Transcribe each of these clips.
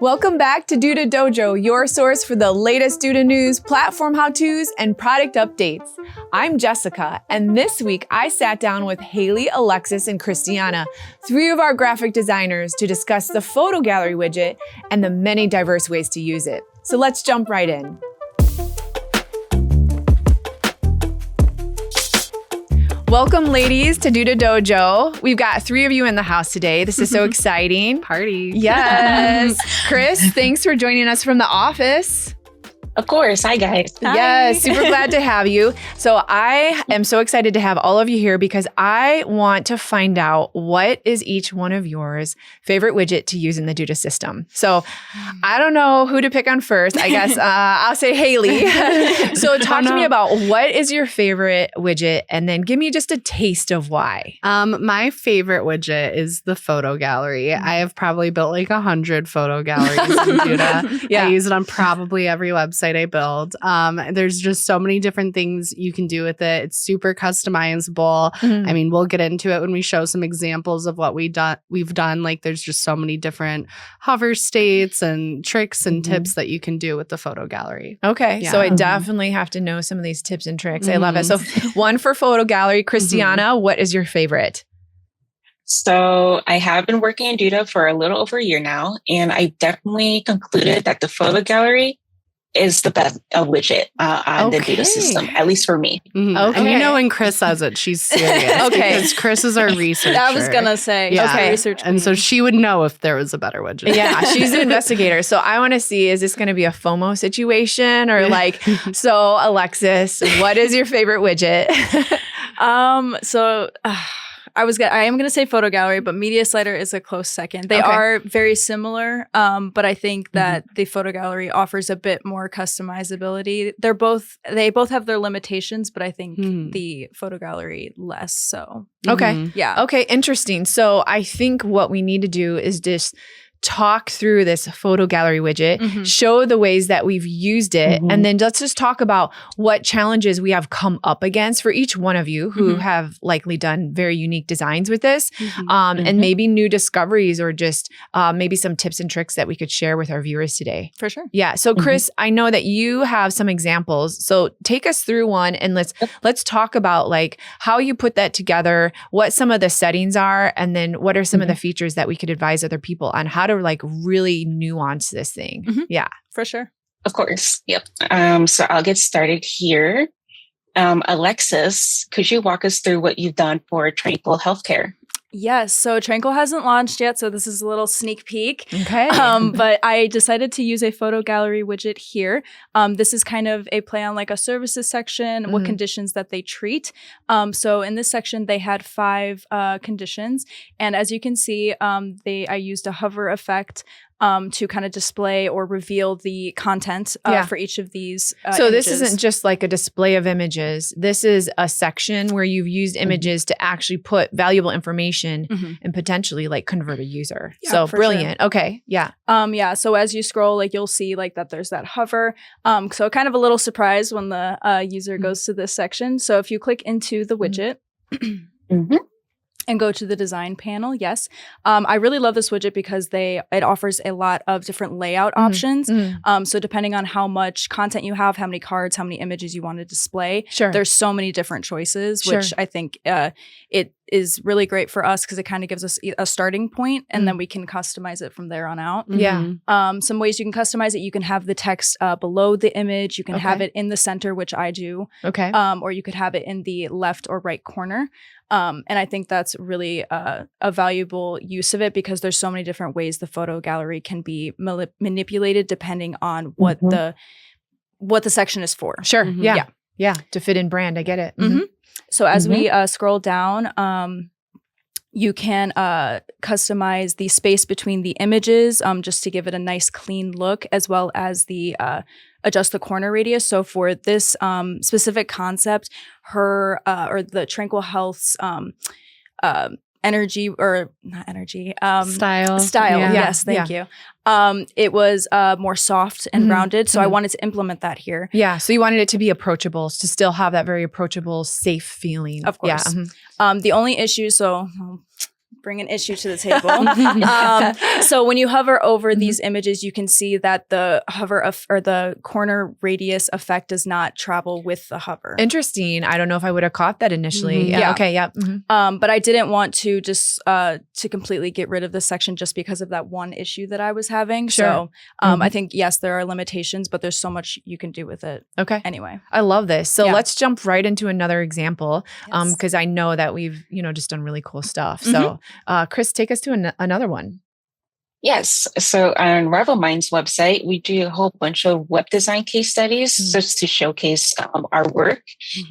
Welcome back to Duda Dojo, your source for the latest Duda news, platform how-tos, and product updates. I'm Jessica, and this week I sat down with Haley, Alexis, and Christiana, three of our graphic designers, to discuss the photo gallery widget and the many diverse ways to use it. So let's jump right in. Welcome, ladies, to Duda Dojo. We've got three of you in the house today. This is so exciting. Party. Yes. Chris, thanks for joining us from the office. Of course. Hi, guys. Yes, super glad to have you. So I am so excited to have all of you here because I want to find out what is each one of yours favorite widget to use in the Duda system. So I don't know who to pick on first. I guess I'll say Haley. So talk to me about what is your favorite widget and then give me just a taste of why. My favorite widget is the photo gallery. I have probably built like 100 photo galleries in Duda. I use it on probably every website I build. There's just so many different things you can do with it. It's super customizable. I mean, we'll get into it when we show some examples of what we've done. Like there's just so many different hover states and tricks and tips that you can do with the photo gallery. Okay. So I definitely have to know some of these tips and tricks. I love it. So one for photo gallery. Christiana, what is your favorite? So I have been working in Duda for a little over a year now, and I definitely concluded that the photo gallery is the best widget on the Duda system, at least for me. Okay. And you know when Chris says it, she's serious. Okay. Because Chris is our researcher. I was going to say. Okay. Research and so she would know if there was a better widget. Yeah, she's an investigator. So I want to see, is this going to be a FOMO situation or like, so Alexis, what is your favorite widget? I am going to say photo gallery, but media slider is a close second. They are very similar, but I think that the photo gallery offers a bit more customizability. They both have their limitations, but I think the photo gallery less so. Okay. Yeah. Okay, interesting. So I think what we need to do is just talk through this photo gallery widget, show the ways that we've used it, and then let's just talk about what challenges we have come up against for each one of you who have likely done very unique designs with this, and maybe new discoveries or just maybe some tips and tricks that we could share with our viewers today. For sure. Yeah. So Chris, I know that you have some examples. So take us through one and let's talk about like how you put that together, what some of the settings are, and then what are some of the features that we could advise other people on how to like really nuance this thing. Yeah, for sure. Of course. Yep. So I'll get started here. Alexis, could you walk us through what you've done for Tranquil Healthcare? Yes. So Tranquil hasn't launched yet, so this is a little sneak peek. Okay. But I decided to use a photo gallery widget here. This is kind of a play on like a services section, what conditions that they treat. So in this section, they had 5 conditions. And as you can see, I used a hover effect to kind of display or reveal the content for each of these So images. this isn't just like a display of images. This is a section where you've used images to actually put valuable information and potentially like convert a user. Yeah, so for brilliant. sure. Okay. Yeah. So as you scroll, like you'll see like that there's that hover. So kind of a little surprise when the user goes to this section. So if you click into the widget, and go to the design panel. Yes. I really love this widget because it offers a lot of different layout options. So depending on how much content you have, how many cards, how many images you want to display, there's so many different choices, which I think it is really great for us because it kind of gives us a starting point and then we can customize it from there on out. Yeah. Some ways you can customize it, you can have the text below the image, you can have it in the center, which I do. Okay. Or you could have it in the left or right corner. And I think that's really a valuable use of it because there's so many different ways the photo gallery can be manipulated depending on what the section is for. Sure. Yeah. To fit in brand. I get it. So as we scroll down, you can customize the space between the images just to give it a nice clean look, as well as adjust the corner radius. So for this specific concept, the Tranquil Health's style. Yes, thank you. It was more soft and rounded, so I wanted to implement that here. Yeah, so you wanted it to be approachable, to still have that very approachable, safe feeling. Of course. Yeah. The only issue, so bring an issue to the table. So when you hover over these images, you can see that the hover or the corner radius effect does not travel with the hover. Interesting. I don't know if I would have caught that initially. Yeah. Okay. Yeah. But I didn't want to just to completely get rid of this section just because of that one issue that I was having. Sure. So I think, yes, there are limitations, but there's so much you can do with it. Okay. Anyway. I love this. So let's jump right into another example Yes. because I know that we've, just done really cool stuff. So Chris, take us to another one. Yes. So on RivalMind's website, we do a whole bunch of web design case studies just to showcase our work.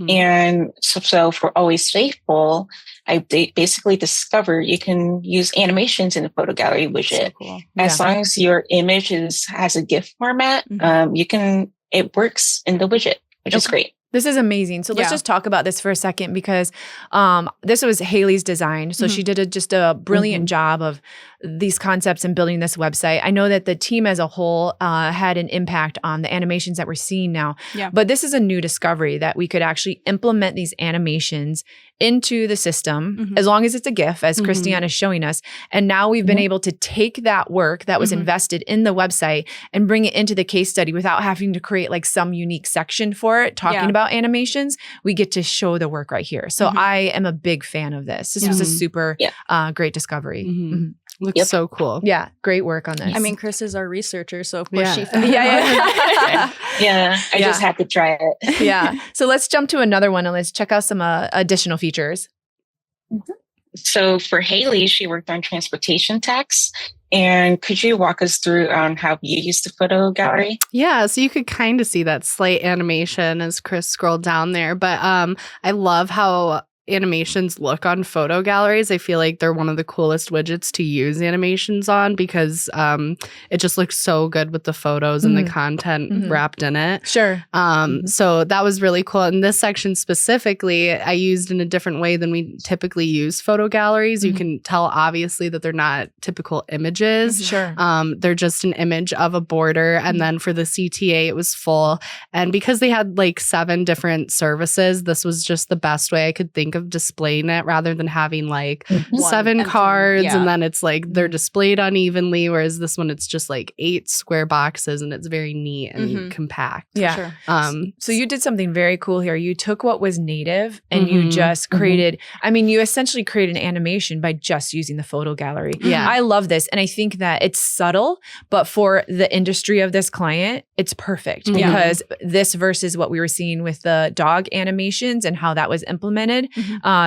And so for Always Faithful, I basically discovered you can use animations in the photo gallery widget. So cool. As long as your image has a GIF format, it works in the widget, which is great. This is amazing. So let's just talk about this for a second because this was Haley's design. So she did just a brilliant job of these concepts and building this website. I know that the team as a whole had an impact on the animations that we're seeing now. Yeah. But this is a new discovery that we could actually implement these animations into the system as long as it's a GIF, as Christiane is showing us. And now we've been able to take that work that was invested in the website and bring it into the case study without having to create like some unique section for it, talking about animations. We get to show the work right here. So I am a big fan of this. This was a super great discovery. Looks so cool. Yeah, great work on this. I mean, Chris is our researcher, so of course she found I just had to try it. Yeah. So let's jump to another one and let's check out some additional features. So for Haley, she worked on transportation tax. And could you walk us through how you use the photo gallery? Yeah, so you could kind of see that slight animation as Chris scrolled down there. But I love how animations look on photo galleries. I feel like they're one of the coolest widgets to use animations on because it just looks so good with the photos and the content wrapped in it. Sure. So that was really cool. In this section specifically, I used in a different way than we typically use photo galleries. You can tell obviously that they're not typical images. Sure. They're just an image of a border. And then for the CTA, it was full. And because they had like 7 different services, this was just the best way I could think of displaying it rather than having like 7 cards and then it's like they're displayed unevenly, whereas this one it's just like 8 square boxes and it's very neat and compact. Yeah. So you did something very cool here. You took what was native and you just created, I mean, you essentially created an animation by just using the photo gallery. Yeah. I love this. And I think that it's subtle, but for the industry of this client, it's perfect because this versus what we were seeing with the dog animations and how that was implemented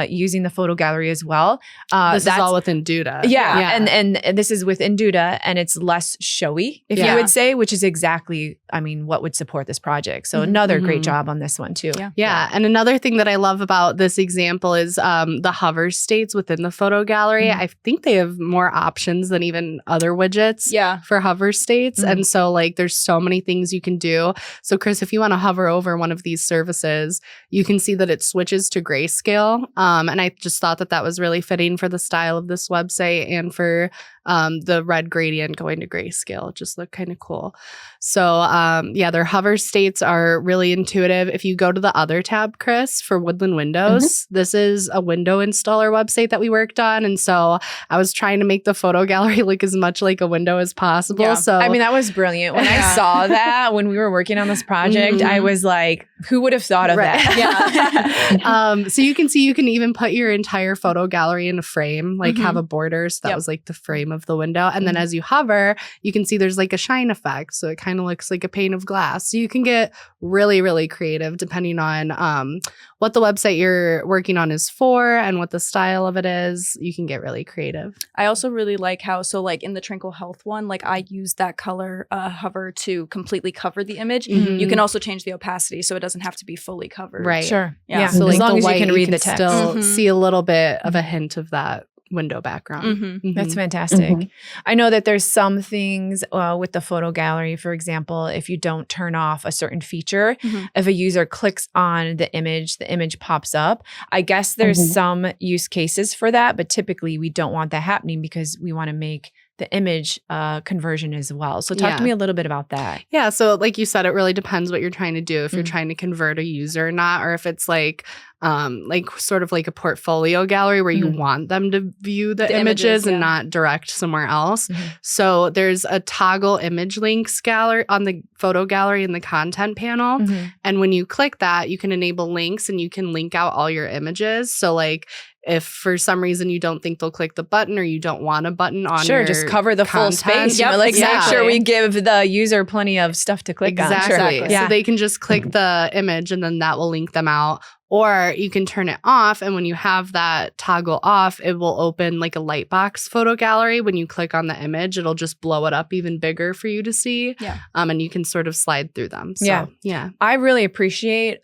using the photo gallery as well. This is all within Duda. Yeah. And this is within Duda and it's less showy, if you would say, which is exactly, I mean, what would support this project. So another great job on this one too. Yeah. And another thing that I love about this example is the hover states within the photo gallery. I think they have more options than even other widgets for hover states. And so like there's so many things you can do. So Chris, if you want to hover over one of these services, you can see that it switches to grayscale. And I just thought that was really fitting for the style of this website and for the red gradient going to grayscale. It just looked kind of cool. So their hover states are really intuitive. If you go to the other tab, Chris, for Woodland Windows, this is a window installer website that we worked on. And so I was trying to make the photo gallery look as much like a window as possible. Yeah. So I mean, that was brilliant. When I saw that, when we were working on this project, I was like, who would have thought of that? So you can see you can even put your entire photo gallery in a frame, like have a border. So that was like the frame of the window. And then as you hover, you can see there's like a shine effect. So it kind of looks like a pane of glass. So you can get really, really creative depending on what the website you're working on is for and what the style of it is. You can get really creative. I also really like how, so like in the Trinkle Health one, like I used that color hover to completely cover the image. You can also change the opacity so it doesn't have to be fully covered. Right. Sure. Yeah. So like as long the as white, you can read the text. Still see a little bit of a hint of that window background. That's fantastic. I know that there's some things with the photo gallery, for example, if you don't turn off a certain feature, if a user clicks on the image pops up. I guess there's some use cases for that, but typically we don't want that happening because we want to make the image conversion as well. So talk to me a little bit about that. Yeah. So like you said, it really depends what you're trying to do. If you're trying to convert a user or not, or if it's like sort of like a portfolio gallery where you want them to view the images and not direct somewhere else. So there's a toggle image links gallery on the photo gallery in the content panel. And when you click that, you can enable links and you can link out all your images. So like if for some reason you don't think they'll click the button or you don't want a button on your just cover the full content. space. Make sure we give the user plenty of stuff to click on. Exactly. So they can just click the image and then that will link them out. Or you can turn it off, and when you have that toggle off, it will open like a lightbox photo gallery. When you click on the image, it'll just blow it up even bigger for you to see. And you can sort of slide through them. So, I really appreciate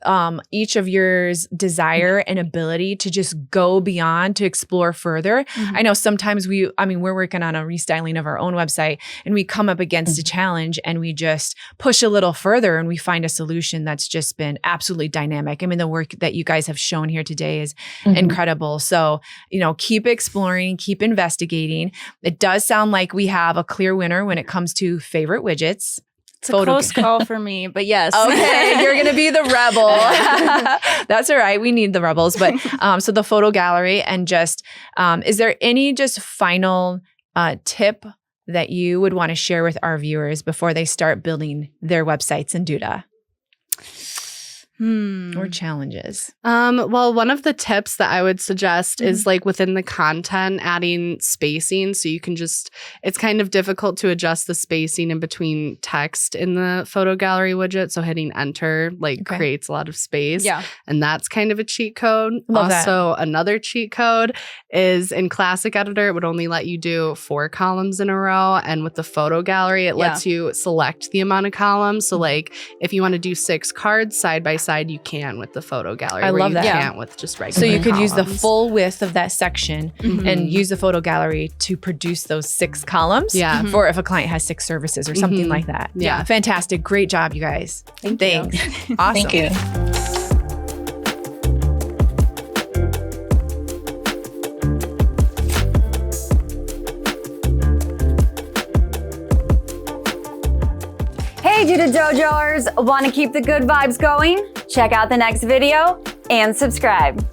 each of yours desire and ability to just go beyond, to explore further. I know sometimes we're working on a restyling of our own website and we come up against a challenge and we just push a little further and we find a solution that's just been absolutely dynamic. I mean, the work that you guys have shown here today is incredible. So, keep exploring, keep investigating. It does sound like we have a clear winner when it comes to favorite widgets. It's a close call for me, but yes. Okay, you're going to be the rebel. That's all right. We need the rebels. But so the photo gallery, and just, is there any just final tip that you would want to share with our viewers before they start building their websites in Duda? Or challenges? Well, one of the tips that I would suggest is like within the content, adding spacing. So you can it's kind of difficult to adjust the spacing in between text in the photo gallery widget. So hitting enter creates a lot of space. And that's kind of a cheat code. Another cheat code is in Classic Editor, it would only let you do 4 columns in a row. And with the photo gallery, it lets you select the amount of columns. So like if you want to do 6 cards side by side, you can with the photo gallery. I love that. You can't with just regular So you could columns. use the full width of that section and use the photo gallery to produce those 6 columns for if a client has 6 services or something like that. Yeah. Fantastic. Great job, you guys. Thanks. Awesome. Thank you. Hey Duda Dojoers, want to keep the good vibes going? Check out the next video and subscribe.